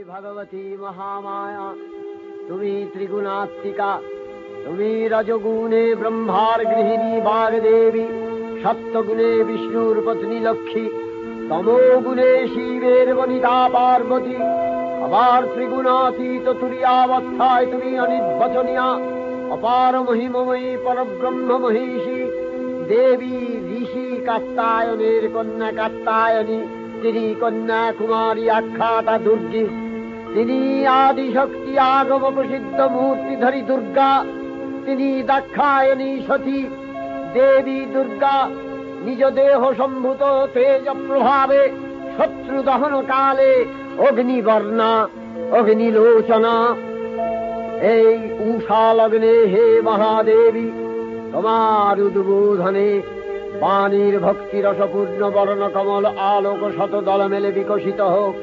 ভগবতী মহামায়া, তুমি ত্রিগুণাত্মিকা। তুমি রজগুণে ব্রহ্মার গৃহিণী বাগদেবী, সত্যগুণে বিষ্ণুর পত্নী লক্ষ্মী, তমোগুণে শিবের বনিতা পার্বতী, আবার ত্রিগুণাতীত তুরীয়াবস্থায় তুমি অনির্বচনীয়া, অপার মহিমময়ী পরব্রহ্ম মহিষী দেবী, ঋষি কাত্যায়নের কন্যা কাত্যায়নী, তিনি কন্যা কুমারী আখ্যাতা দুর্গী, তিনি আদিশক্তি আগম প্রসিদ্ধ মূর্তিধরী দুর্গা, তিনি দাক্ষায়ণী সতী দেবী দুর্গা। নিজ দেহ সম্ভূত তেজ প্রভাবে শত্রু দহন কালে অগ্নিবর্ণা অগ্নিলোচনা। এই উষা লগ্নে হে মহাদেবী, তোমার উদ্বোধনে বাণীর ভক্তি রসপূর্ণ বর্ণ কমল আলোক শত দল মেলে বিকশিত হোক।